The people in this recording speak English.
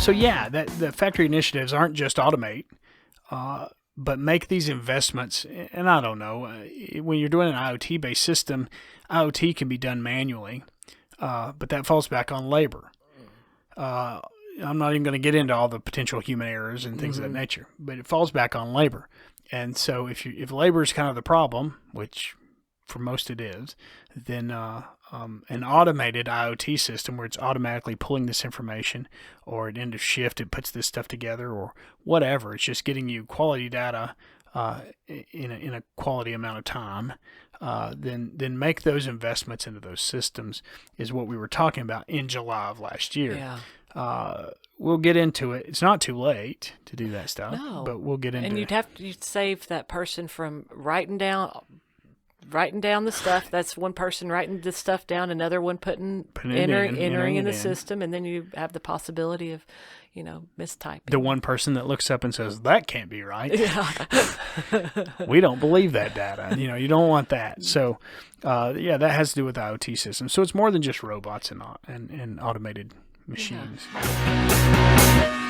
So yeah, that the factory initiatives aren't just automate, but make these investments. And I don't know, when you're doing an IoT-based system, IoT can be done manually, but that falls back on labor. I'm not even going to get into all the potential human errors and things of that nature, but it falls back on labor. And so if labor is kind of the problem, which for most it is, then an automated IoT system where it's automatically pulling this information, or at end of shift it puts this stuff together, or whatever, it's just getting you quality data in a quality amount of time, then make those investments into those systems is what we were talking about in July of last year. Yeah. We'll get into it. It's not too late to do that stuff, No. but we'll get into it. And you'd save that person from writing down the stuff. That's one person writing the stuff down, another one entering in the system, and then you have the possibility of, mistyping. The one person that looks up and says, that can't be right. Yeah. We don't believe that data. You don't want that. So, that has to do with the IoT system. So it's more than just robots and automated machines. Yeah.